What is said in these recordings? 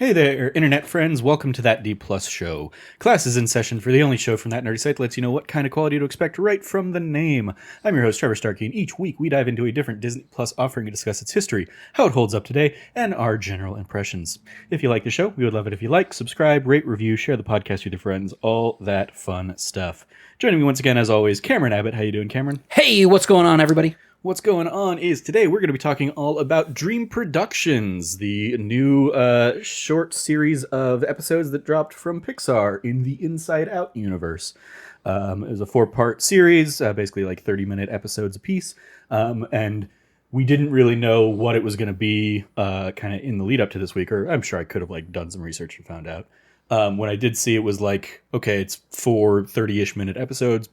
Hey there, internet friends. Welcome to That D Plus Show. Class is in session for the only show from that nerdy site that lets you know what kind of quality to expect right from the name. I'm your host, Trevor Starkey, and each week we dive into a different Disney Plus offering to discuss its history, how it holds up today, and our general impressions. If you like the show, we would love it if you like, subscribe, rate, review, share the podcast with your friends, all that fun stuff. Joining me once again, as always, Cameron Abbott. How you doing, Cameron? Hey, what's going on, everybody? What's going on is today we're going to be talking all about Dream Productions, the new short series of episodes that dropped from Pixar in the Inside Out universe. It was a 4-part series, basically like 30-minute episodes apiece, and we didn't really know what it was going to be kind of in the lead up to this week, or I'm sure I could have like done some research and found out. When I did see it was like, okay, it's 4 30-ish minute episodes.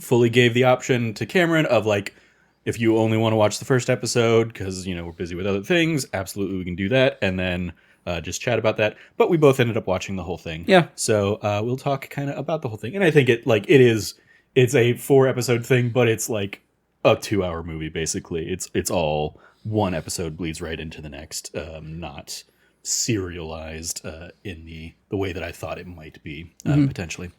Fully gave the option to Cameron of like, if you only want to watch the first episode, because, you know, we're busy with other things, absolutely we can do that, and then just chat about that. But we both ended up watching the whole thing. Yeah. So we'll talk kind of about the whole thing. And I think it's a 4-episode thing, but it's like a 2-hour movie, basically. It's all one episode bleeds right into the next, not serialized in the way that I thought it might be, potentially.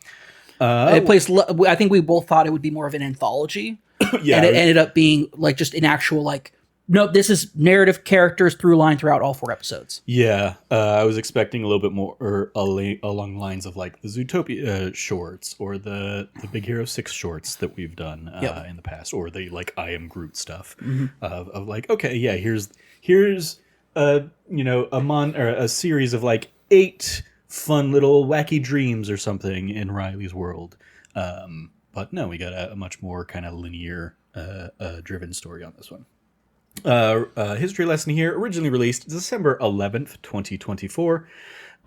I think we both thought it would be more of an anthology. Yeah, and it ended up being like just an actual like, no, this is narrative characters through line throughout all 4 episodes. Yeah, I was expecting a little bit more along the lines of like the Zootopia shorts or the Big Hero 6 shorts that we've done in the past, or the like I Am Groot stuff of like, okay, yeah, here's a series of like 8 fun little wacky dreams or something in Riley's world. But no, we got a much more kind of linear driven story on this one. History lesson here, originally released December 11th, 2024,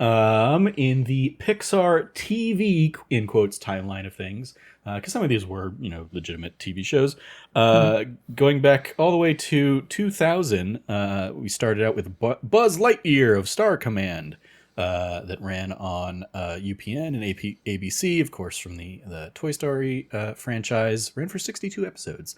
in the Pixar TV, in quotes, timeline of things, because some of these were, legitimate TV shows. Going back all the way to 2000, we started out with Buzz Lightyear of Star Command, that ran on UPN and ABC, of course, from the Toy Story franchise. Ran for 62 episodes.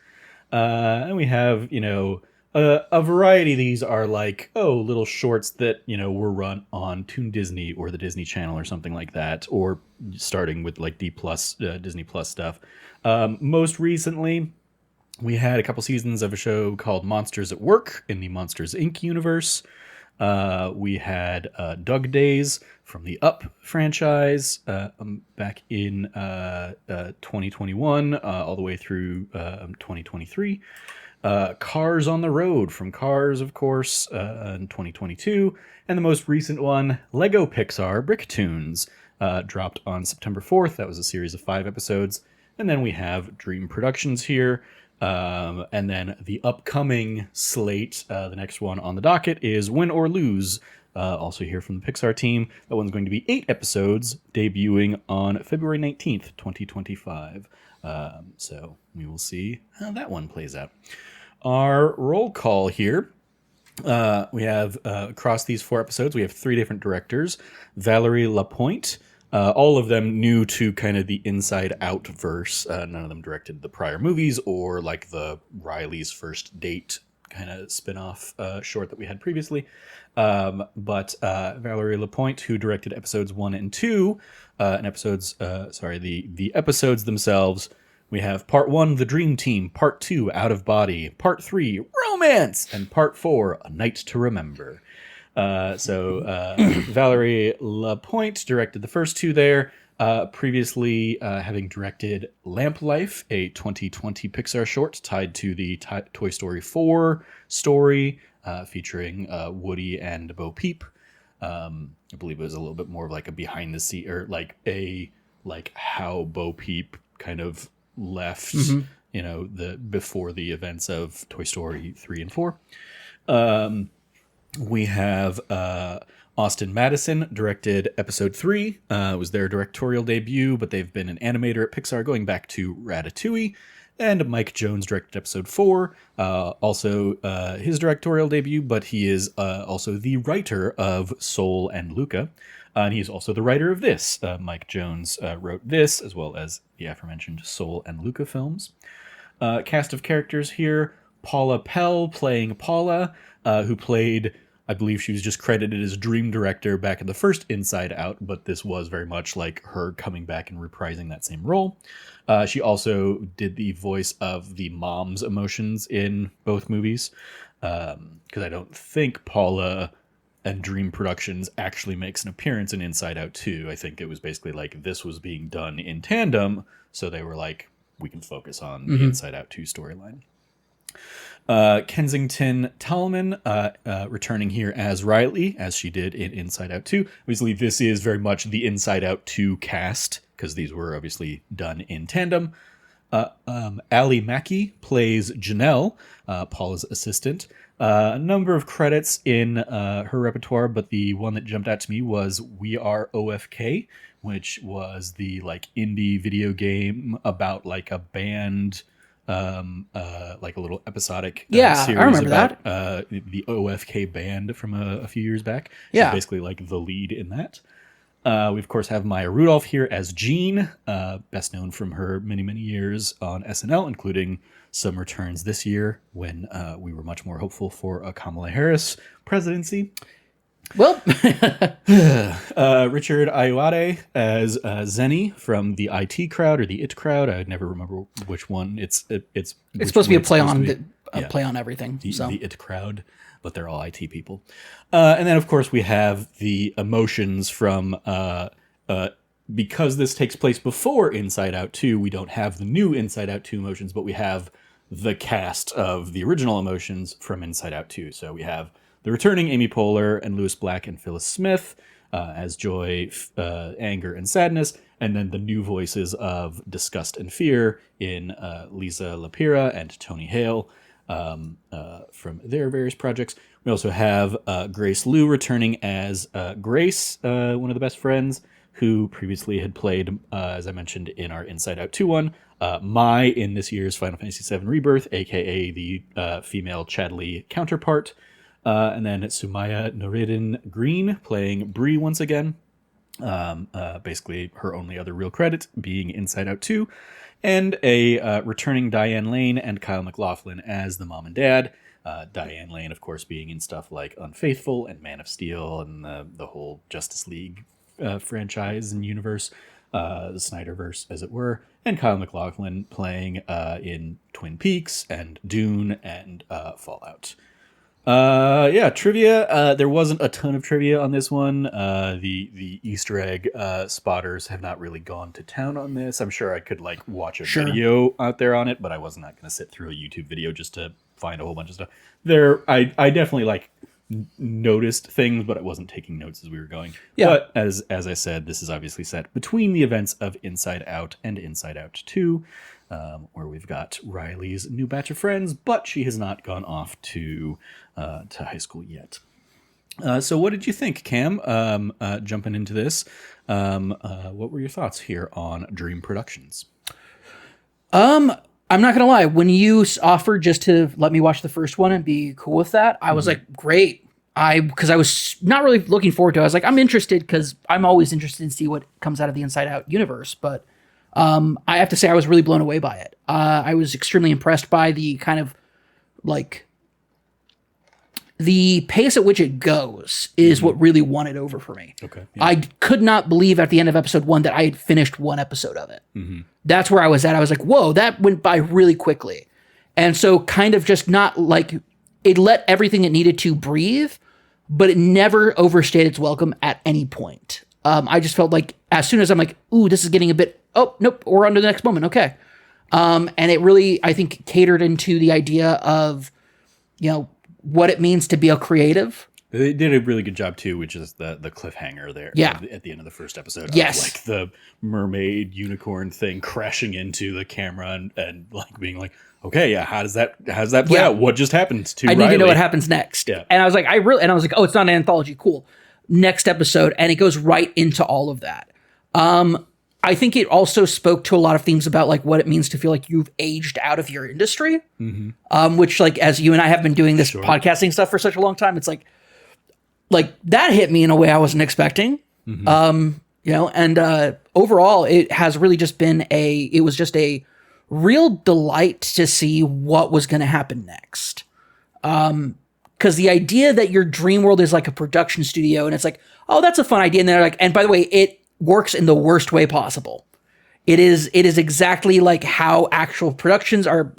And we have, a variety of these are like, little shorts that, were run on Toon Disney or the Disney Channel or something like that, or starting with like Disney Plus stuff. Most recently, we had a couple seasons of a show called Monsters at Work in the Monsters, Inc. universe. We had Doug Days from the Up franchise back in 2021 all the way through 2023. Cars on the Road from Cars, of course, in 2022. And the most recent one, Lego Pixar Bricktoons, dropped on September 4th. That was a series of 5 episodes. And then we have Dream Productions here. And then the upcoming slate, the next one on the docket is Win or Lose, also here from the Pixar team. That one's going to be 8 episodes, debuting on February 19th, 2025. So we will see how that one plays out. Our roll call here. We have, across these 4 episodes, we have 3 different directors. Valerie Lapointe, all of them new to kind of the Inside Out verse. None of them directed the prior movies or like the Riley's First Date kind of spin-off short that we had previously. But Valerie Lapointe, who directed episodes 1 and 2, the episodes themselves. We have Part 1, The Dream Team, Part 2, Out of Body, Part 3, Romance, and Part 4, A Night to Remember. Valerie Lapointe directed the first 2 there, previously having directed Lamp Life, a 2020 Pixar short tied to the Toy Story 4 story, featuring Woody and Bo Peep. I believe it was a little bit more of like a behind the scene, or like how Bo Peep kind of left, before the events of Toy Story 3 and 4. We have Austin Madison directed episode 3. It was their directorial debut, but they've been an animator at Pixar going back to Ratatouille. And Mike Jones directed episode 4, also his directorial debut, but he is also the writer of Soul and Luca. And he's also the writer of this. Mike Jones wrote this, as well as the aforementioned Soul and Luca films. Cast of characters here, Paula Pell playing Paula, who played I believe she was just credited as dream director back in the first Inside Out, but this was very much like her coming back and reprising that same role. She also did the voice of the mom's emotions in both movies, because I don't think Paula and Dream Productions actually makes an appearance in Inside Out 2. I think it was basically like this was being done in tandem, so they were like, we can focus on the Inside Out 2 storyline. Kensington Tallman returning here as Riley, as she did in Inside Out 2. Obviously, this is very much the Inside Out 2 cast, because these were obviously done in tandem. Ali Mackey plays Janelle, Paula's assistant. A number of credits in her repertoire, but the one that jumped out to me was We Are OFK, which was the like indie video game about like a band, like a little episodic series I remember about that. The OFK band from a few years back. She's Yeah. basically like the lead in that. We of course have Maya Rudolph here as Jean, best known from her many years on SNL, including some returns this year when we were much more hopeful for a Kamala Harris presidency. Well, Richard Ayoade as Zenny from the IT crowd or the IT crowd. I never remember which one. It's supposed to be a play on play on everything. The IT crowd, but they're all IT people. And then of course we have the emotions from because this takes place before Inside Out 2, we don't have the new Inside Out 2 emotions, but we have the cast of the original emotions from Inside Out 2. So we have the returning Amy Poehler and Louis Black and Phyllis Smith as joy, anger, and sadness, and then the new voices of disgust and fear in Lisa Lapira and Tony Hale from their various projects. We also have Grace Liu returning as Grace, one of the best friends, who previously had played, as I mentioned in our Inside Out 2 one, Mai in this year's Final Fantasy VII Rebirth, aka the female Chadley counterpart. And then it's Sumaya Nureddin Green playing Bree once again. Basically her only other real credit being Inside Out 2. And a returning Diane Lane and Kyle MacLachlan as the mom and dad. Diane Lane, of course, being in stuff like Unfaithful and Man of Steel and the whole Justice League franchise and universe, the Snyderverse, as it were. And Kyle MacLachlan playing in Twin Peaks and Dune and Fallout. Trivia. There wasn't a ton of trivia on this one. The Easter egg spotters have not really gone to town on this. I'm sure I could like watch a video out there on it, but I was not going to sit through a YouTube video just to find a whole bunch of stuff. I definitely like noticed things, but I wasn't taking notes as we were going. Yeah. But as I said, this is obviously set between the events of Inside Out and Inside Out 2. Where we've got Riley's new batch of friends, but she has not gone off to high school yet. So what did you think, Cam? Jumping into this, what were your thoughts here on Dream Productions? I'm not gonna lie. When you offered just to let me watch the first one and be cool with that, I was like, great. Because I was not really looking forward to it. I was like, I'm interested because I'm always interested to see what comes out of the Inside Out universe, but I have to say I was really blown away by it. I was extremely impressed by the kind of like the pace at which it goes is what really won it over for me. Okay. Yeah. I could not believe at the end of episode 1 that I had finished one episode of it. Mm-hmm. That's where I was at. I was like, whoa, that went by really quickly. And so kind of just not like it let everything it needed to breathe, but it never overstayed its welcome at any point. I just felt like as soon as I'm like, ooh, this is getting a bit, oh, nope, we're on to the next moment. Okay. And it really, I think, catered into the idea of, what it means to be a creative. They did a really good job too, which is the cliffhanger there. Yeah. At the end of the first episode. Yes. Of, like the mermaid unicorn thing crashing into the camera and like being like, okay, yeah, how does that play out? What just happened to Riley? I need to know what happens next. Yeah. And I was like, oh, it's not an anthology. Cool. Next episode. And it goes right into all of that. I think it also spoke to a lot of themes about like what it means to feel like you've aged out of your industry, which like, as you and I have been doing this podcasting stuff for such a long time, it's like that hit me in a way I wasn't expecting. And overall it has really just been it was just a real delight to see what was going to happen next. Because the idea that your dream world is like a production studio, and it's like, oh, that's a fun idea. And they're like, and by the way, it works in the worst way possible. It is exactly like how actual productions are,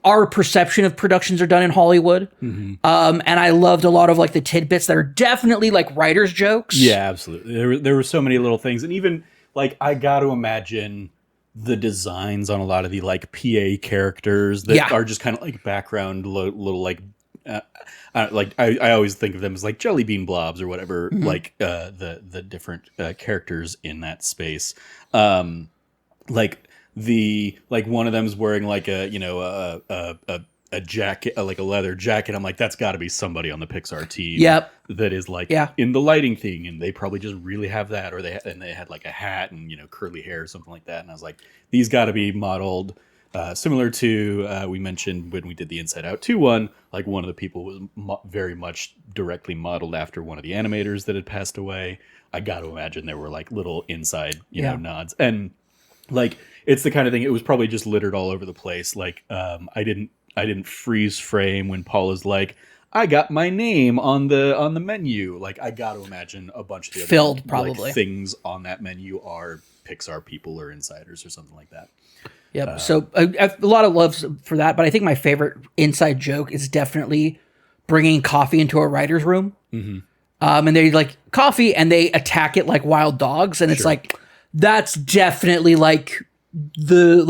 our perception of productions are done in Hollywood. And I loved a lot of like the tidbits that are definitely like writer's jokes. Yeah, absolutely. There were so many little things. And even like, I got to imagine the designs on a lot of the like PA characters that are just kind of like background little like, like I always think of them as like jelly bean blobs or whatever, like the different characters in that space. Like one of them's wearing like a jacket, like a leather jacket. I'm like, that's got to be somebody on the Pixar team. Yep. That is like in the lighting thing, and they probably just really have that, or they had like a hat and curly hair or something like that. And I was like, these got to be modeled similar to we mentioned when we did the Inside Out 2 one. Like one of the people was very much directly modeled after one of the animators that had passed away. I got to imagine there were like little inside nods, and like it's the kind of thing. It was probably just littered all over the place. Like I didn't freeze frame when Paula's like, I got my name on the menu. Like I got to imagine a bunch of the filled other, probably like, things on that menu are Pixar people or insiders or something like that. Yep. So a lot of love for that, but I think my favorite inside joke is definitely bringing coffee into a writer's room. And they like coffee and they attack it like wild dogs. And it's like, that's definitely like the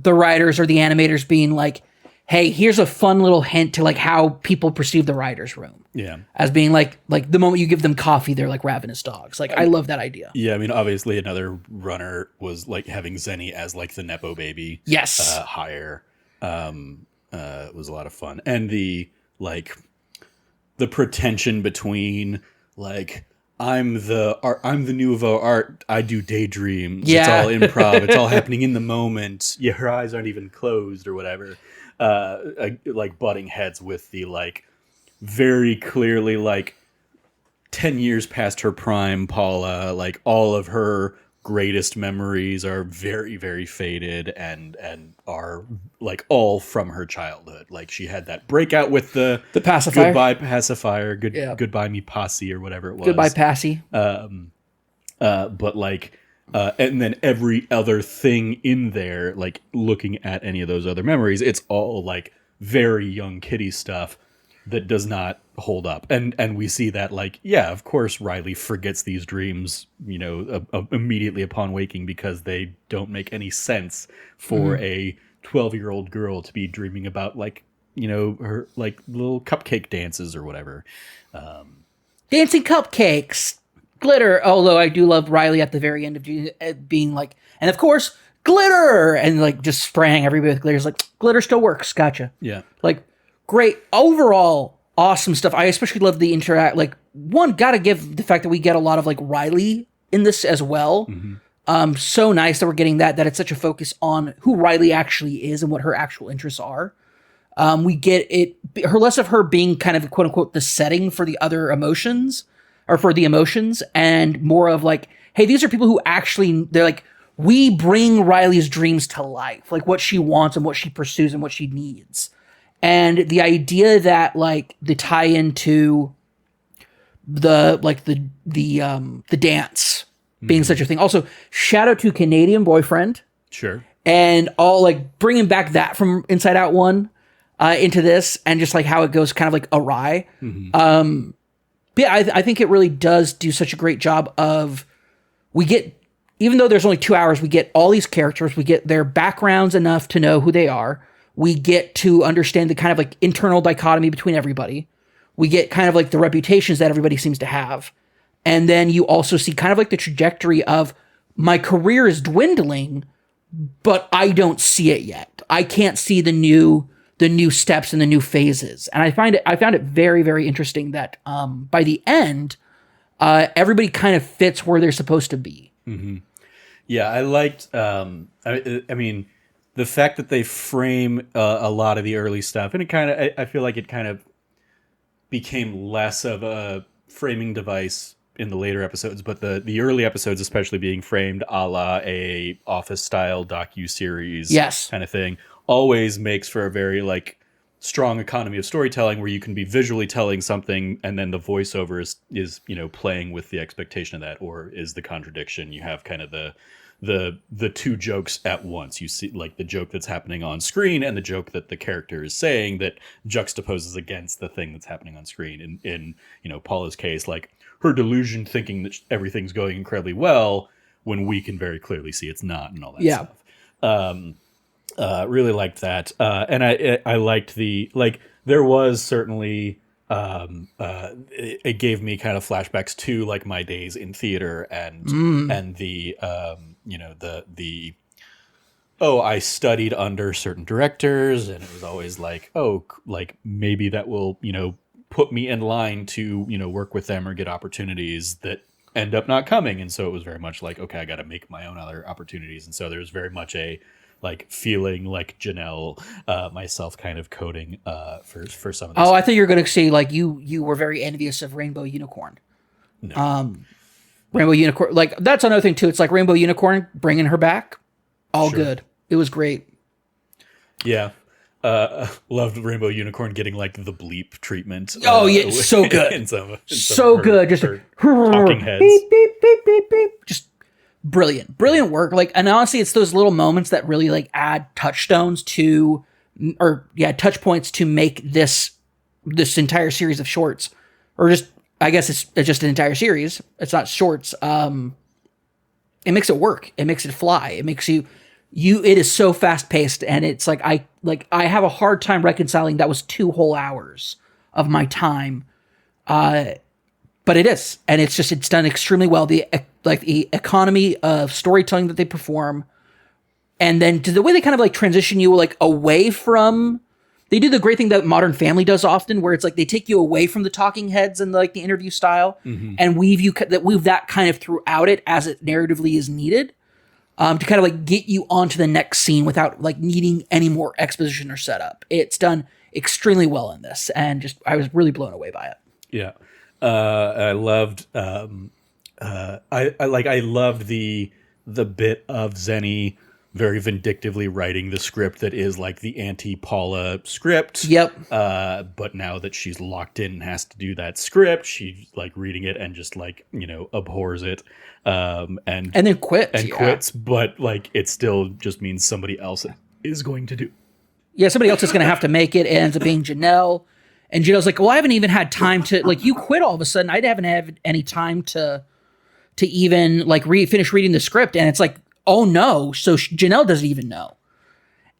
writers or the animators being like, hey, here's a fun little hint to like how people perceive the writer's room. Yeah. As being like the moment you give them coffee, they're like ravenous dogs. Like I love that idea. Yeah. I mean, obviously another runner was like having Zenny as like the Nepo baby. Yes. Hire. It was a lot of fun. And the pretension between like, I'm the nouveau art. I do daydreams. Yeah. It's all improv. It's all happening in the moment. Yeah, her eyes aren't even closed or whatever. Like butting heads with the like very clearly like 10 years past her prime Paula. Like all of her greatest memories are very, very faded and are like all from her childhood. Like she had that breakout with the pacifier. Goodbye pacifier. Goodbye me posse or whatever it was. Goodbye passy. But like and then every other thing in there, like looking at any of those other memories, it's all like very young kitty stuff that does not hold up. And we see that like, yeah, of course Riley forgets these dreams, immediately upon waking because they don't make any sense for a 12-year-old girl to be dreaming about like, her like little cupcake dances or whatever. Dancing cupcakes. Glitter, although I do love Riley at the very end of being like, and of course, glitter, and like just spraying everybody with glitter. It's like, glitter still works, gotcha. Yeah. Like, great, overall, awesome stuff. I especially love the like, one, gotta give the fact that we get a lot of like Riley in this as well. So nice that we're getting that it's such a focus on who Riley actually is and what her actual interests are. We get it, less of her being kind of quote unquote the setting for the other emotions, or for the emotions, and more of like, hey, these are people who actually, they're like, we bring Riley's dreams to life, like what she wants and what she pursues and what she needs. And the idea that like the tie into the dance being such a thing. Also, shout out to Canadian Boyfriend. Sure. And all like bringing back that from Inside Out 1 into this, and just like how it goes kind of like awry. Yeah, I think it really does do such a great job of, we get, even though there's only 2 hours, we get all these characters, we get their backgrounds enough to know who they are. We get to understand the kind of like internal dichotomy between everybody. We get kind of like the reputations that everybody seems to have. And then you also see kind of like the trajectory of, my career is dwindling, but I don't see it yet. I can't see the new steps and the new phases. And I found it very, very interesting that by the end, everybody kind of fits where they're supposed to be. Yeah, I liked, I mean, the fact that they frame a lot of the early stuff, and it kind of, I feel like it kind of became less of a framing device in the later episodes, but the early episodes especially being framed a la a Office-style docu-series kind of thing, always makes for a very like strong economy of storytelling where you can be visually telling something and then the voiceover is playing with the expectation of that, or is the contradiction. You have kind of the two jokes at once. You see like the joke that's happening on screen and the joke that the character is saying that juxtaposes against the thing that's happening on screen. In Paula's case, like her delusion thinking that everything's going incredibly well when we can very clearly see it's not, and all that stuff. Really liked that, and I liked there was certainly it gave me kind of flashbacks to like my days in theater and the I studied under certain directors, and it was always like, maybe that will put me in line to work with them or get opportunities that end up not coming. And so it was very much like, okay, I got to make my own other opportunities. And so there's very much a like feeling like Janelle, myself kind of coding for some of this. Oh, I thought you were going to say like you were very envious of Rainbow Unicorn. No. Rainbow Unicorn, like that's another thing too. It's like Rainbow Unicorn bringing her back, all good. It was great. Yeah. Loved Rainbow Unicorn getting like the bleep treatment. Oh yeah, so good. in some good. Just talking heads. Beep, beep, beep, beep, beep. Just brilliant work. Like, and honestly, it's those little moments that really like add touchstones to, touch points to make this entire series of shorts, or just I guess it's just an entire series. It's not shorts. It makes it work. It makes it fly. It makes you. It is so fast paced, and it's like I have a hard time reconciling that was 2 whole hours of my time, but it is, and it's done extremely well. The economy of storytelling that they perform, and then to the way they kind of like transition you like away from. They do the great thing that Modern Family does often, where it's like they take you away from the talking heads and like the interview style, and weave that kind of throughout it as it narratively is needed. To kind of like get you onto the next scene without like needing any more exposition or setup. It's done extremely well in this, and just I was really blown away by it. Yeah, I loved. I loved the bit of Zenny very vindictively writing the script that is like the anti-Paula script. Yep. But now that she's locked in and has to do that script, she's like reading it and just like abhors it. And then quits. But like it still just means somebody else is going to do. Yeah, somebody else is going to have to make it. It ends up being Janelle, and Janelle's like, "Well, I haven't even had time to like. You quit all of a sudden. I haven't had any time to even like finish reading the script." And it's like, oh no! So Janelle doesn't even know.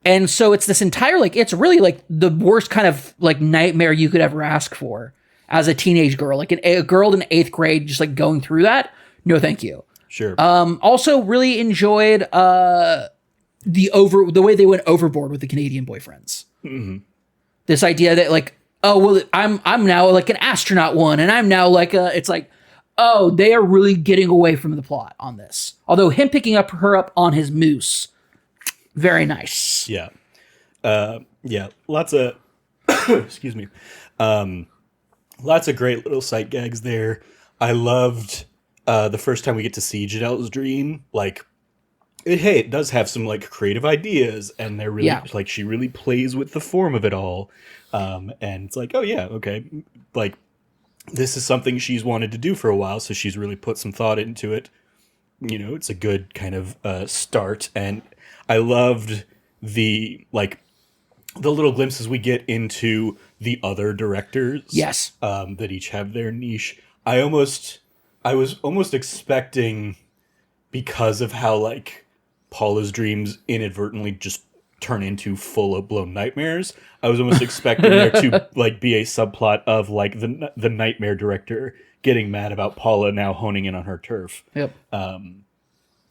And so it's this entire like it's really like the worst kind of like nightmare you could ever ask for as a teenage girl, like a girl in 8th grade, just like going through that. No, thank you. Sure. Also, really enjoyed the way they went overboard with the Canadian boyfriends. Mm-hmm. This idea that like, oh well, I'm now like an astronaut one, and I'm now like it's like, oh, they are really getting away from the plot on this. Although him picking her up on his moose, very nice. Yeah. Lots of excuse me. Lots of great little sight gags there. I loved the first time we get to see Janelle's dream. Like, it does have some like creative ideas, and they're really like she really plays with the form of it all. And it's like, oh yeah, okay, like this is something she's wanted to do for a while, so she's really put some thought into it. It's a good kind of start, and I loved the little glimpses we get into the other directors. Yes, that each have their niche. I was almost expecting, because of how like Paula's dreams inadvertently just turn into full-blown nightmares, I was almost expecting there to like be a subplot of like the nightmare director getting mad about Paula now honing in on her turf. Yep.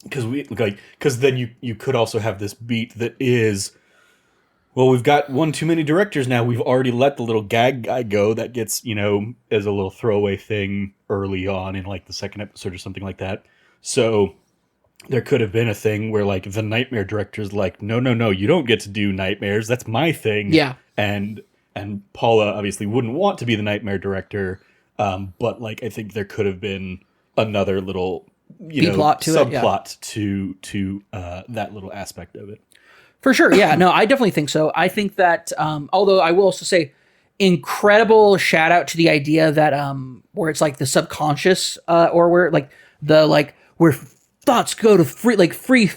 Because then you could also have this beat that is, well, we've got one too many directors now. We've already let the little gag guy go that gets, as a little throwaway thing early on in like the 2nd episode or something like that. So there could have been a thing where like the nightmare director's like, no, you don't get to do nightmares. That's my thing. Yeah. And Paula obviously wouldn't want to be the nightmare director. But like, I think there could have been another little, B-plot to subplot to that little aspect of it. For sure. Yeah. No, I definitely think so. I think that, although I will also say, incredible shout out to the idea that where it's like the subconscious or where like the like where thoughts go to free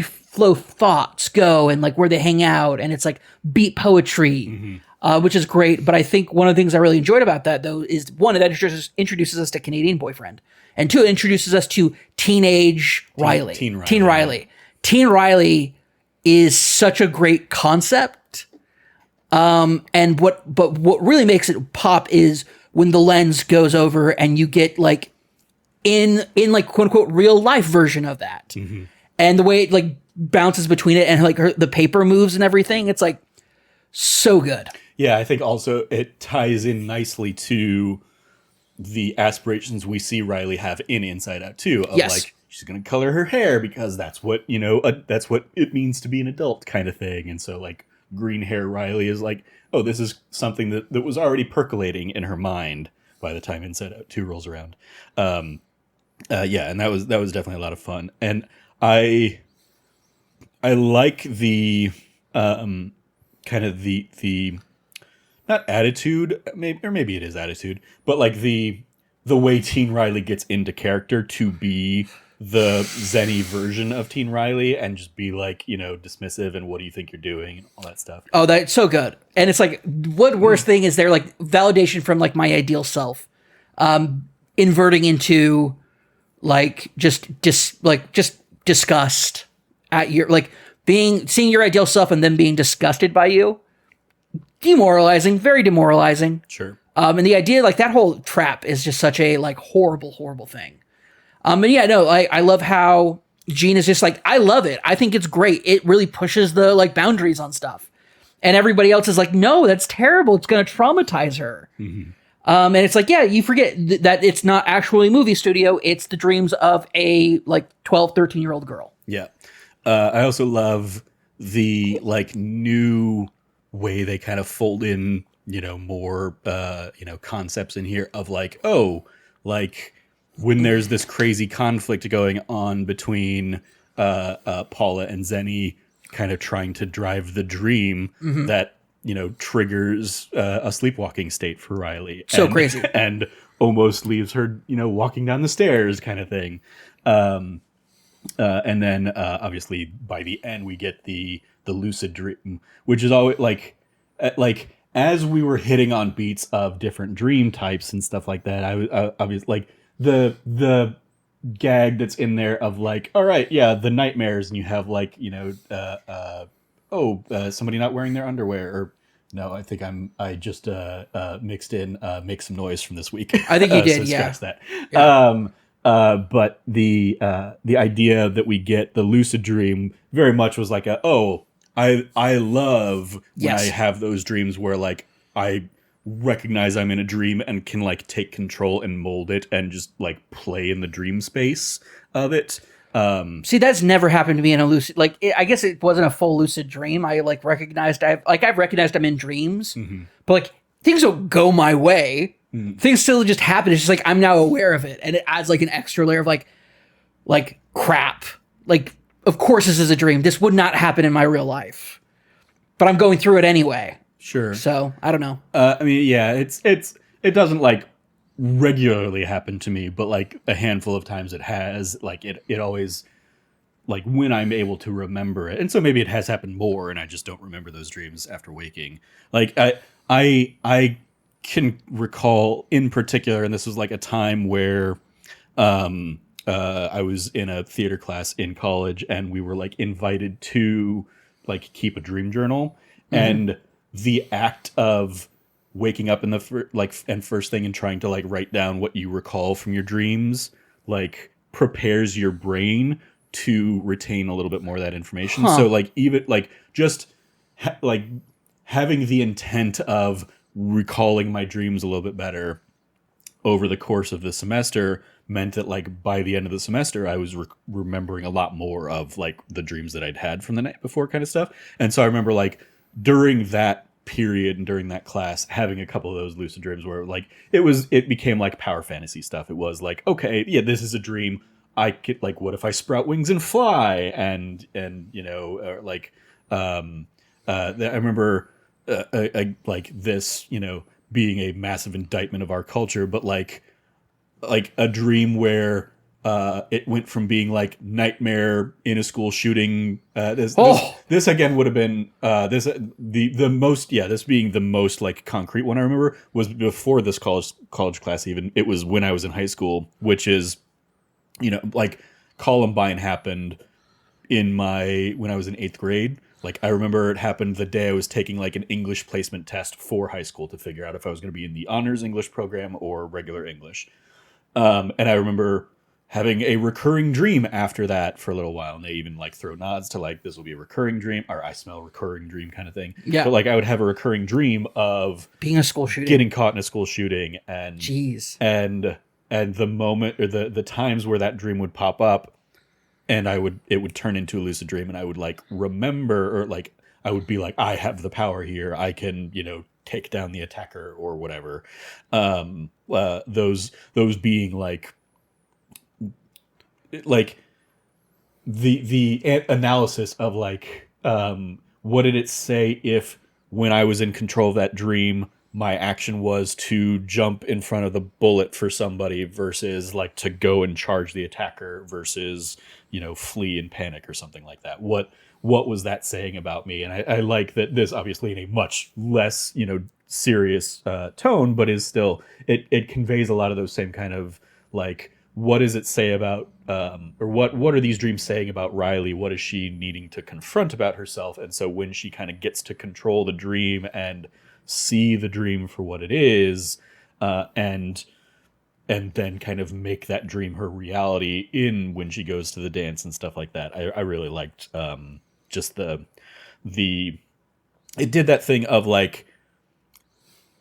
flow thoughts go and like where they hang out and it's like beat poetry, which is great. But I think one of the things I really enjoyed about that though is one, that introduces us to Canadian Boyfriend, and two, it introduces us to teenage Riley. Teen Riley. Teen Riley is such a great concept. And what really makes it pop is when the lens goes over and you get like in like quote unquote real life version of that. And the way it like bounces between it and like the paper moves and everything. It's like so good. Yeah. I think also it ties in nicely to the aspirations we see Riley have in Inside Out too. Of like, she's going to color her hair because that's what, that's what it means to be an adult kind of thing. And so like green hair Riley is like, oh, this is something that was already percolating in her mind by the time Inside Out 2 rolls around. Yeah, and that was definitely a lot of fun. And I like the kind of the not attitude, maybe it is attitude, but like the way Teen Riley gets into character to be the Zenny version of Teen Riley and just be like, dismissive and what do you think you're doing and all that stuff. Oh, that's so good. And it's like, what worst thing is there like validation from like my ideal self, inverting into like just disgust at your like seeing your ideal self and then being disgusted by you. Demoralizing, very demoralizing. Sure. And the idea like that whole trap is just such a like horrible thing. And yeah, no, I love how Gene is just like, I love it. I think it's great. It really pushes the like boundaries on stuff. And everybody else is like, no, that's terrible. It's going to traumatize her. And it's like, yeah, you forget that it's not actually a movie studio. It's the dreams of a like 12, 13-year-old girl. Yeah. I also love the like new way they kind of fold in, more, concepts in here of like, oh, like, when there's this crazy conflict going on between Paula and Zenny kind of trying to drive the dream that, triggers a sleepwalking state for Riley. So crazy. And almost leaves her, walking down the stairs kind of thing. And then obviously by the end we get the lucid dream, which is always like as we were hitting on beats of different dream types and stuff like that, I was like, the gag that's in there of like, all right, yeah, the nightmares, and you have like, somebody not wearing their underwear, or no, I think I just mixed in make some noise from this week. I think you did, so yeah. That. Yeah. But the idea that we get the lucid dream very much was like I love when I have those dreams where like I recognize I'm in a dream and can like take control and mold it and just like play in the dream space of it. See, that's never happened to me in a lucid, like, I guess it wasn't a full lucid dream. I like recognized, I've recognized I'm in dreams, but like things don't go my way. Things still just happen. It's just like, I'm now aware of it. And it adds like an extra layer of like crap. Like, of course this is a dream. This would not happen in my real life, but I'm going through it anyway. Sure. So I don't know. I mean, yeah, it doesn't like regularly happen to me, but like a handful of times it has. Like it always, like when I'm able to remember it, and so maybe it has happened more, and I just don't remember those dreams after waking. Like I can recall in particular, and this was like a time where I was in a theater class in college, and we were like invited to like keep a dream journal, and the act of waking up in the and first thing and trying to like write down what you recall from your dreams like prepares your brain to retain a little bit more of that information. So like even like just like having the intent of recalling my dreams a little bit better over the course of the semester meant that like by the end of the semester I was remembering a lot more of like the dreams that I'd had from the night before kind of stuff. And so I remember like during that period and during that class having a couple of those lucid dreams where like it became like power fantasy stuff. It was like, okay, yeah, this is a dream. I could like, what if I sprout wings and fly? And or like I remember like this, being a massive indictment of our culture, but like a dream where it went from being like nightmare in a school shooting. This again would have been the most, this being the most like concrete one I remember was before this college class. Even it was when I was in high school, which is like Columbine happened when I was in 8th grade. Like I remember it happened the day I was taking like an English placement test for high school to figure out if I was going to be in the honors English program or regular English. And I remember having a recurring dream after that for a little while. And they even like throw nods to like, this will be a recurring dream, or I smell recurring dream kind of thing. Yeah. But like I would have a recurring dream of being a school shooting, getting caught in a school shooting. And jeez. And the moment or the times where that dream would pop up and it would turn into a lucid dream and I would like remember, or like, I would be like, I have the power here. I can, take down the attacker or whatever. Those being like the analysis of like, what did it say if when I was in control of that dream, my action was to jump in front of the bullet for somebody versus like to go and charge the attacker versus, flee in panic or something like that. What was that saying about me? And I like that this obviously in a much less, serious tone, but is still, it conveys a lot of those same kind of like, what does it say about, or what are these dreams saying about Riley? What is she needing to confront about herself? And so when she kind of gets to control the dream and see the dream for what it is, and then kind of make that dream her reality in when she goes to the dance and stuff like that. I really liked just it did that thing of like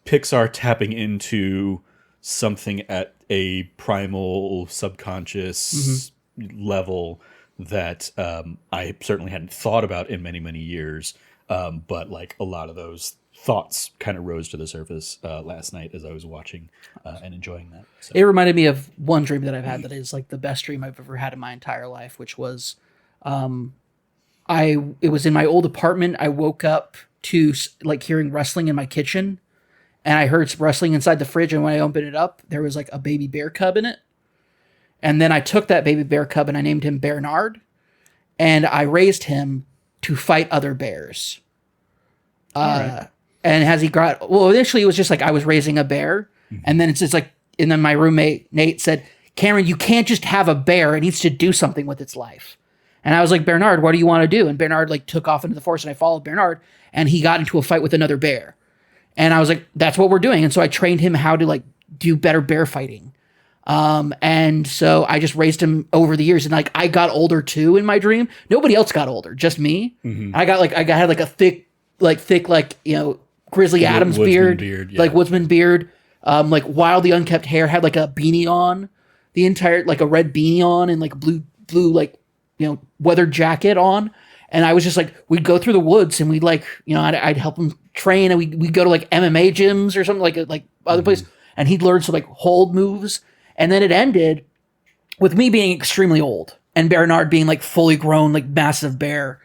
Pixar tapping into something at a primal subconscious level that I certainly hadn't thought about in many, many years. But like a lot of those thoughts kind of rose to the surface last night as I was watching and enjoying that. So. It reminded me of one dream that I've had that is like the best dream I've ever had in my entire life, which was it was in my old apartment. I woke up to like hearing rustling in my kitchen, and I heard some rustling inside the fridge. And when I opened it up, there was like a baby bear cub in it. And then I took that baby bear cub and I named him Bernard, and I raised him to fight other bears. Right. And as he got, well, initially it was just like I was raising a bear. And then it's just like, and then my roommate, Nate, said, Cameron, you can't just have a bear. It needs to do something with its life. And I was like, Bernard, what do you want to do? And Bernard like took off into the forest, and I followed Bernard, and he got into a fight with another bear. And I was like, that's what we're doing. And so I trained him how to like do better bear fighting. And so I just raised him over the years, and like I got older too in my dream. Nobody else got older, just me. I had like a thick, Grizzly Adams beard, yeah. like woodsman beard, like wildly unkept hair, had like a beanie on, the entire, like a red beanie on, and like a blue, like, weather jacket on. And I was just like, we'd go through the woods and we'd like, I'd help him train, and we'd go to like MMA gyms or something like other places, and he'd learn some like hold moves. And then it ended with me being extremely old and Bernard being like fully grown, like massive bear.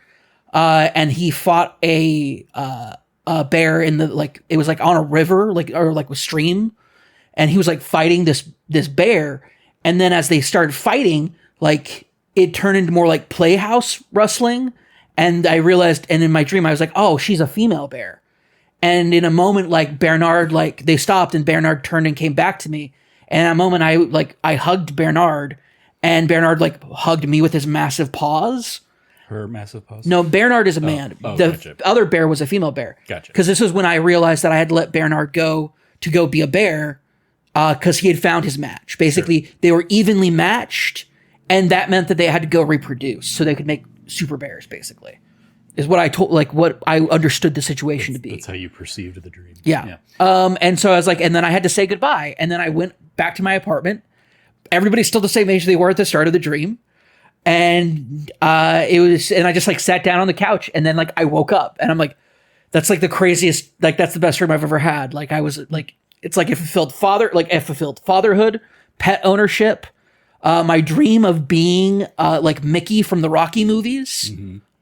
And he fought a bear in the, like, it was like on a river, or a stream. And he was like fighting this bear. And then as they started fighting, like it turned into more like playhouse wrestling. And I realized, and in my dream, I was like, oh, she's a female bear. And in a moment, like Bernard, like they stopped and Bernard turned and came back to me. And in a moment, I hugged Bernard, and Bernard like hugged me with his massive paws. Her massive paws? No, Bernard is a man. The gotcha. other bear was a female bear. Gotcha. Because this was when I realized that I had to let Bernard go to go be a bear, because he had found his match. Basically, they were evenly matched, and that meant that they had to go reproduce so they could make super bears, basically. Is what I told, like what I understood the situation to be. That's how you perceived the dream. Yeah. And so I was like, and then I had to say goodbye. And then I went back to my apartment. Everybody's still the same age they were at the start of the dream. And and I just like sat down on the couch, and then like I woke up, and I'm like, that's like the craziest, like that's the best dream I've ever had. Like I was like, it's like it fulfilled fatherhood, pet ownership, my dream of being like Mickey from the Rocky movies.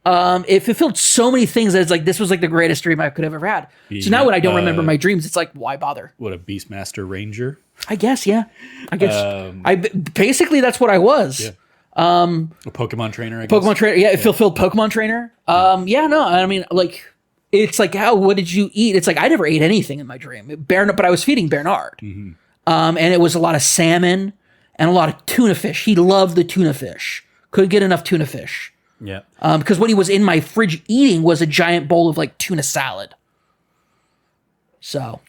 It fulfilled so many things that it's like, this was like the greatest dream I could have ever had. So now when I don't remember my dreams, it's like, why bother? What, a Beastmaster Ranger? I guess, yeah. I guess. Basically, that's what I was. Yeah. A Pokemon trainer, I guess. Pokemon trainer. Yeah, it fulfilled Pokemon trainer. Yeah, no, I mean, like, it's like, what did you eat? It's like, I never ate anything in my dream. But I was feeding Bernard. Mm-hmm. And it was a lot of salmon and a lot of tuna fish. He loved the tuna fish. Couldn't get enough tuna fish. Yeah. Because what he was in my fridge eating was a giant bowl of like tuna salad. So.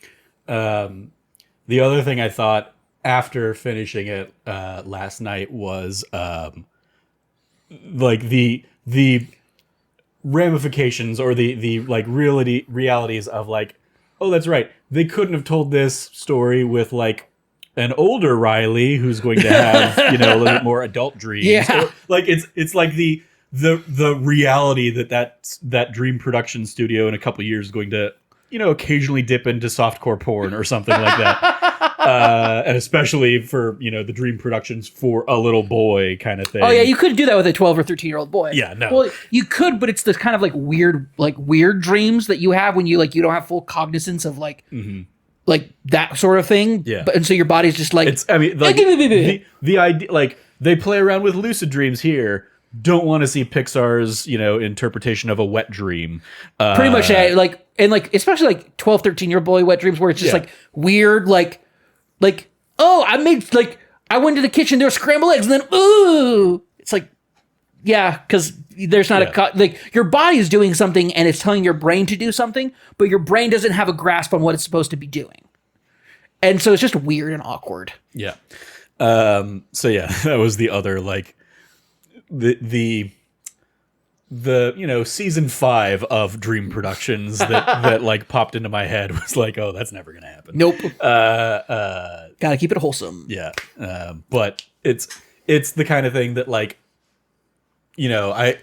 The other thing I thought after finishing it last night was like the ramifications or the like realities of like, oh, that's right, they couldn't have told this story with like an older Riley who's going to have a little bit more adult dreams. Yeah. Or, like it's like the reality that dream production studio in a couple years is going to occasionally dip into softcore porn or something like that. And especially for the dream productions for a little boy kind of thing. Oh yeah, you couldn't do that with a 12 or 13-year-old boy. Yeah, no. Well, you could, but it's this kind of like weird dreams that you have when you don't have full cognizance of like that sort of thing. Yeah. And so your body's just like, it's, I mean, like the idea, like they play around with lucid dreams here. Don't want to see Pixar's, interpretation of a wet dream. Pretty much, like, and like, especially like 12, 13-year-old boy wet dreams where it's just like weird, like, oh, I went to the kitchen, there were scrambled eggs, and then, ooh, it's like, yeah, because there's not like, your body is doing something and it's telling your brain to do something, but your brain doesn't have a grasp on what it's supposed to be doing. And so it's just weird and awkward. Yeah. So yeah, that was the other, like, the season 5 of Dream Productions that like popped into my head was like, oh, that's never gonna happen. Nope. Gotta keep it wholesome. Yeah. But it's the kind of thing that like, I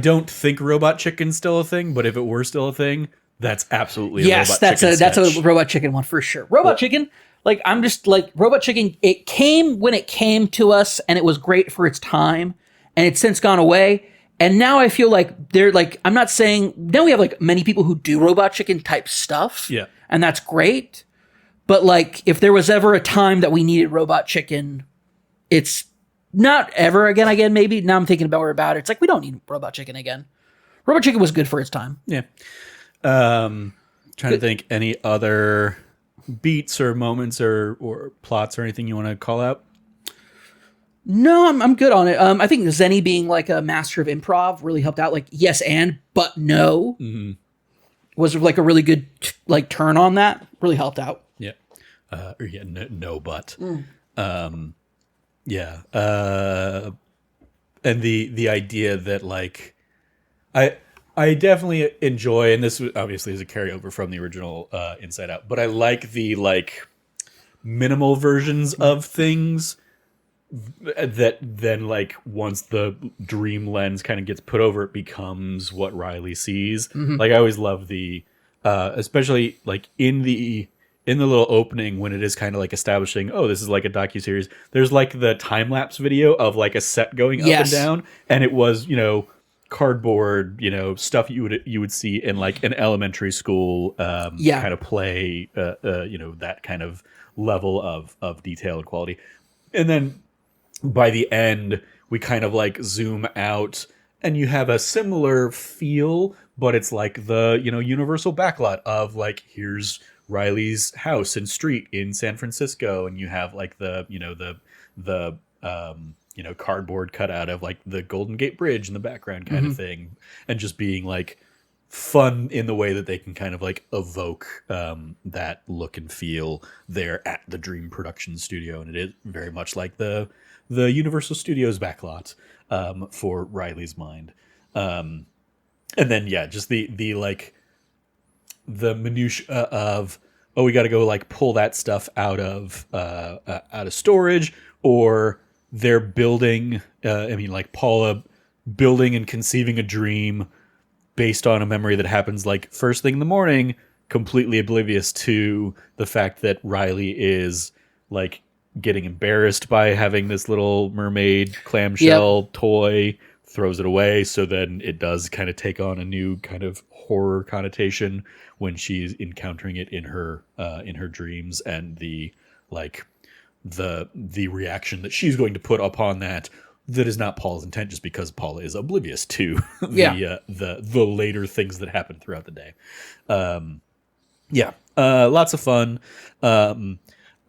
don't think Robot Chicken's still a thing, but if it were still a thing, that's absolutely a Robot Chicken that's a Robot Chicken one for sure. Robot Chicken, like, I'm just like, Robot Chicken, it came when it came to us and it was great for its time. And it's since gone away. And now I feel like they're like, I'm not saying, now we have like many people who do Robot Chicken type stuff. Yeah. And that's great. But like, if there was ever a time that we needed Robot Chicken, it's not ever again, maybe. Now I'm thinking about it. It's like, we don't need Robot Chicken again. Robot Chicken was good for its time. Yeah. Trying to think any other beats or moments or plots or anything you want to call out? No, I'm good on it. I think Zenny being like a master of improv really helped out. Like, yes and, but no, was like a really good like turn on that. Really helped out. Yeah. No, but. Yeah. And the idea that like, I definitely enjoy, and this obviously is a carryover from the original Inside Out, but I like the like minimal versions of things that then like once the dream lens kind of gets put over it becomes what Riley sees. Like I always love the especially like in the little opening when it is kind of like establishing, oh, this is like a docuseries, there's like the time-lapse video of like a set going up and down, and it was cardboard stuff you would see in like an elementary school kind of play that kind of level of detail and quality. And then by the end, we kind of like zoom out and you have a similar feel, but it's like the, universal backlot of like, here's Riley's house and street in San Francisco. And you have like the cardboard cutout of like the Golden Gate Bridge in the background kind of thing. And just being like fun in the way that they can kind of like evoke that look and feel there at the Dream Production Studio. And it is very much like the Universal Studios backlot for Riley's mind. And then, yeah, just the like the minutia of, oh, we got to go like pull that stuff out of storage, or they're building, like Paula building and conceiving a dream based on a memory that happens like first thing in the morning, completely oblivious to the fact that Riley is like getting embarrassed by having this little mermaid clamshell toy throws it away. So then it does kind of take on a new kind of horror connotation when she's encountering it in her dreams, and the reaction that she's going to put upon that is not Paula's intent, just because Paula is oblivious to the later things that happen throughout the day. Lots of fun.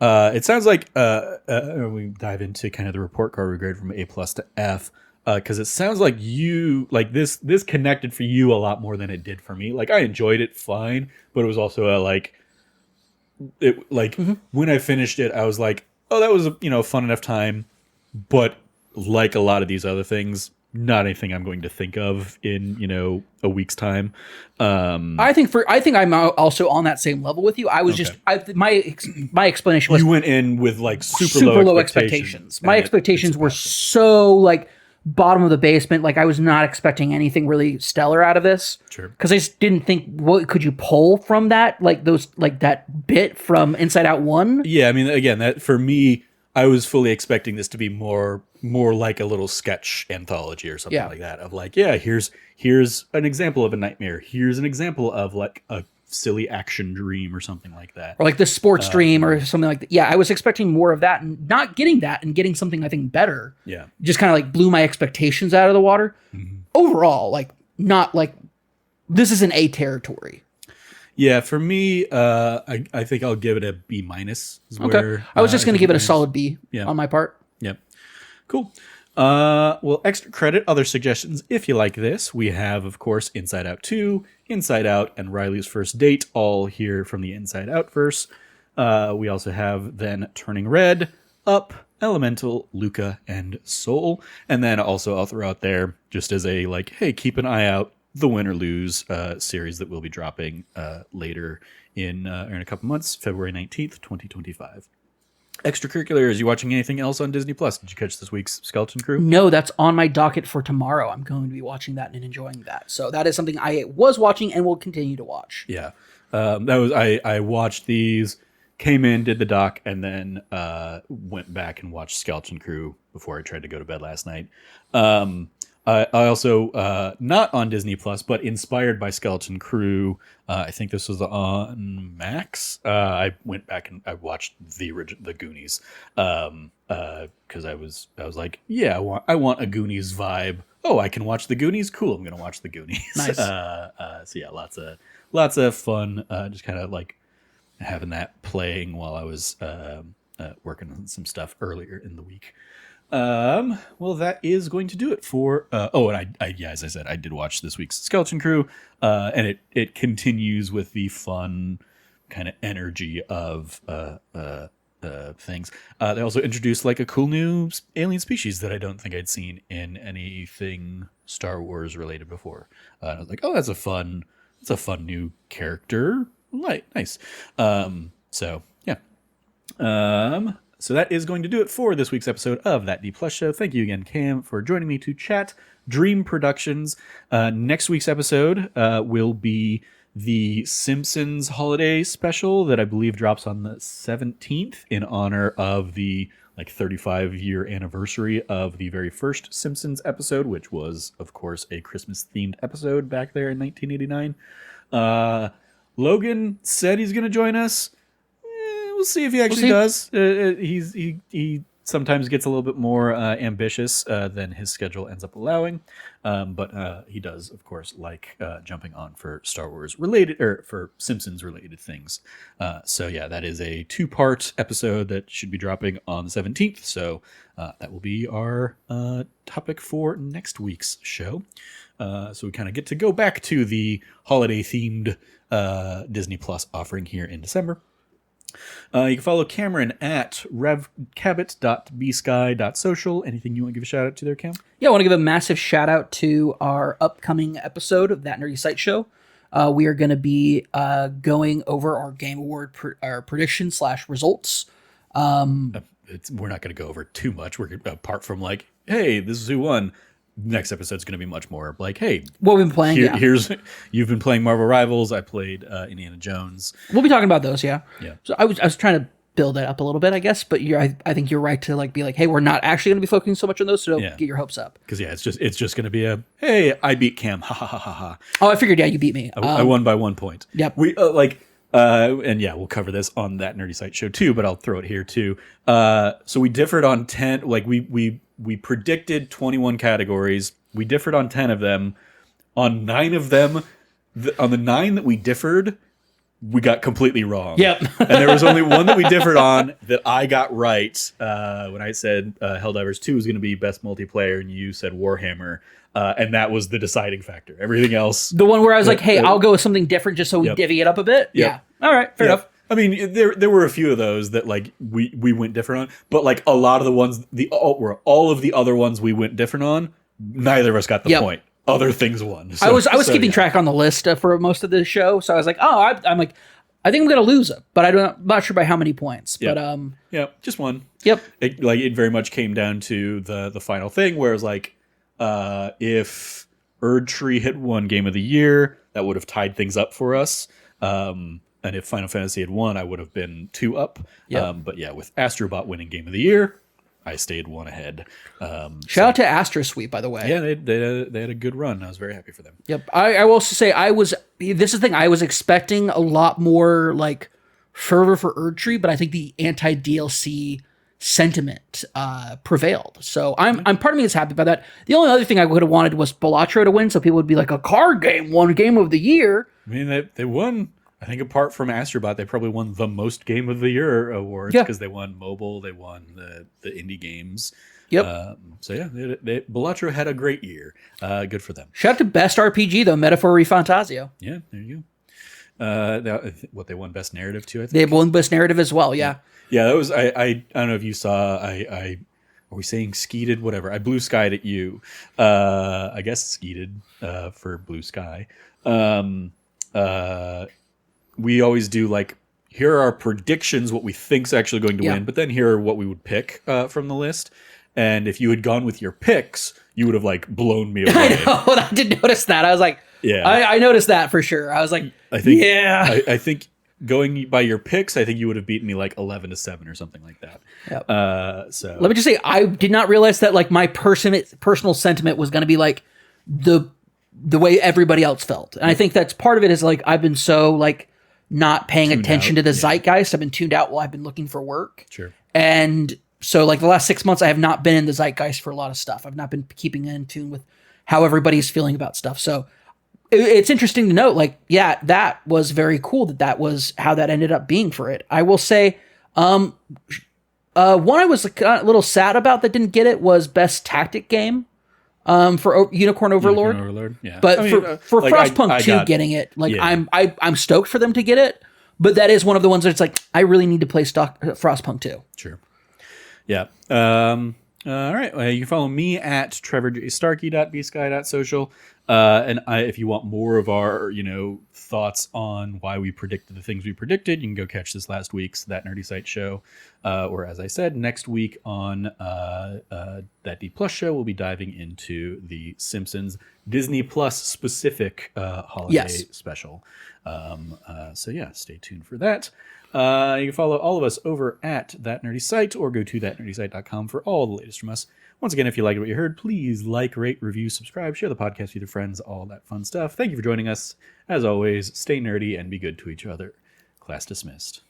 It sounds like we dive into kind of the report card we grade from A+ to F, because it sounds like you like this connected for you a lot more than it did for me. Like, I enjoyed it fine, but it was also when I finished it, I was like, oh, that was a fun enough time, but like a lot of these other things, not anything I'm going to think of in a week's time. I think I'm also on that same level with you. I was my explanation was you went in with like super low expectations. My expectations were so like bottom of the basement. Like, I was not expecting anything really stellar out of this. Sure. Because I just didn't think, what could you pull from that? Like that bit from Inside Out 1? Yeah, I mean, again, that for me, I was fully expecting this to be more like a little sketch anthology or something like that. Of like, here's an example of a nightmare. Here's an example of like a silly action dream or something like that. Or like the sports dream or something like that. Yeah, I was expecting more of that, and not getting that and getting something I think better. Yeah. Just kind of like blew my expectations out of the water. Mm-hmm. Overall, like, not like, this is an A territory. Yeah, for me, I think I'll give it a B-. Okay. I was just going to give it a solid B on my part. Yep. Cool. Well, extra credit, other suggestions. If you like this, we have, of course, Inside Out 2, Inside Out, and Riley's First Date, all here from the Inside Out verse. We also have then Turning Red, Up, Elemental, Luca, and Soul. And then also I'll throw out there, just as a like, hey, keep an eye out, the Win or Lose series that we'll be dropping later in a couple months, February 19th, 2025. Extracurriculars, you watching anything else on Disney Plus? Did you catch this week's Skeleton Crew? No, that's on my docket for tomorrow. I'm going to be watching that and enjoying that. So that is something I was watching and will continue to watch. Yeah. I watched these, came in, did the doc, and then went back and watched Skeleton Crew before I tried to go to bed last night. I also, not on Disney Plus, but inspired by Skeleton Crew, I think this was on Max. I went back and I watched the Goonies, because I was like, yeah, I want a Goonies vibe. Oh, I can watch the Goonies. Cool, I'm gonna watch the Goonies. Nice. So yeah, lots of fun. Just kind of like having that playing while I was working on some stuff earlier in the week. Well, that is going to do it for, and I as I said, I did watch this week's Skeleton Crew, and it continues with the fun kind of energy of, things. They also introduced like a cool new alien species that I don't think I'd seen in anything Star Wars related before. I was like, oh, that's a fun new character. Nice. So yeah. So that is going to do it for this week's episode of That D Plus Show. Thank you again, Cam, for joining me to chat Dream Productions. Next week's episode will be the Simpsons holiday special that I believe drops on the 17th in honor of the 35-year anniversary of the very first Simpsons episode, which was, of course, a Christmas-themed episode back there in 1989. Logan said he's going to join us. We'll see if he actually does. He sometimes gets a little bit more ambitious than his schedule ends up allowing, but he does, of course, like jumping on for Star Wars related or for Simpsons related things. So yeah, that is a 2-part episode that should be dropping on the 17th. So that will be our topic for next week's show. So we kind of get to go back to the holiday themed Disney Plus offering here in December. You can follow Cameron at revcabot.bsky.social. Anything you want to give a shout out to there, Cam? Yeah, I want to give a massive shout out to our upcoming episode of That Nerdy Site Show. We are going to be going over our Game Award predictions / results. We're not going to go over too much. We're apart from like, hey, this is who won. Next episode's going to be much more like, hey, what we've been playing. You've been playing Marvel Rivals. I played Indiana Jones. We'll be talking about those. Yeah. Yeah. So I was trying to build it up a little bit, I guess. But I think you're right to like be like, hey, we're not actually going to be focusing so much on those, so don't get your hopes up. Because it's just going to be hey, I beat Cam, ha ha ha ha ha. Oh, I figured, you beat me. I won by 1 point. Yep. We and we'll cover this on that Nerdy Site show too, but I'll throw it here too. So we differed on 10. Like we predicted 21 categories. We differed on 10 of them. On 9 of them, on the 9 that we differed, we got completely wrong. Yep. And there was only one that we differed on that I got right when I said Helldivers 2 was going to be best multiplayer, and you said Warhammer. And that was the deciding factor. Everything else. The one where I was like, hey, I'll go with something different just so we divvy it up a bit. Yeah. All right. Fair enough. I mean, there were a few of those that like we went different on, but like a lot of the ones, all of the other ones we went different on, neither of us got the point. Other things won. So, I was keeping track on the list for most of the show, so I was like, I'm like, I think I'm gonna lose it, but I'm not sure by how many points. Yep. But just one. Yep. It very much came down to the final thing, where it was like, if Erdtree had won Game of the Year, that would have tied things up for us. And if Final Fantasy had won, I would have been 2 up. Yep. But yeah, with Astrobot winning Game of the Year, I stayed 1 ahead. Shout out to Astro Sweep, by the way. Yeah, they had a good run. I was very happy for them. Yep. I will also say this is the thing, I was expecting a lot more like fervor for Erdtree, but I think the anti-DLC sentiment prevailed. So I'm part of me is happy about that. The only other thing I would have wanted was Balatro to win, so people would be like, a card game won Game of the Year. I mean, they won. I think apart from Astrobot, they probably won the most Game of the Year awards because they won mobile, they won the indie games. Yep. So yeah, Balatro had a great year. Good for them. Shout out to Best RPG though, Metaphor Refantasio. Yeah, there you go. They won Best Narrative too, I think. They won Best Narrative as well, yeah. Yeah, that was I don't know if you saw are we saying skeeted? Whatever. I blue skied at you. I guess skeeted for blue sky. We always do like, here are our predictions, what we think's actually going to win, but then here are what we would pick from the list. And if you had gone with your picks, you would have like blown me away. I know. I did notice that. I was like, I noticed that for sure. I was like, I think going by your picks, I think you would have beaten me like 11-7 or something like that. Yep. So let me just say, I did not realize that like my personal sentiment was going to be like the way everybody else felt. And I think that's part of it is like, I've been so like not paying attention to the zeitgeist. I've been tuned out while I've been looking for work. Sure. And so like the last 6 months, I have not been in the zeitgeist for a lot of stuff. I've not been keeping in tune with how everybody's feeling about stuff. So it's interesting to note, like, yeah, that was very cool that was how that ended up being for it. I will say, one I was a little sad about that didn't get it was Best Tactic Game. For Unicorn Overlord. Yeah. But I mean, for like Frostpunk 2 getting it, like I'm stoked for them to get it, but that is one of the ones that's like, I really need to play Frostpunk 2. Sure. Yeah. All right. You can follow me at trevorjstarkey.bsky.social. And if you want more of our, thoughts on why we predicted the things we predicted, you can go catch this last week's That Nerdy Site show. Or as I said, next week on That D Plus show, we'll be diving into the Simpsons Disney Plus specific holiday special. So yeah, stay tuned for that. You can follow all of us over at That Nerdy Site or go to thatnerdysite.com for all the latest from us. Once again, if you liked what you heard, please like, rate, review, subscribe, share the podcast with your friends, all that fun stuff. Thank you for joining us. As always, stay nerdy and be good to each other. Class dismissed.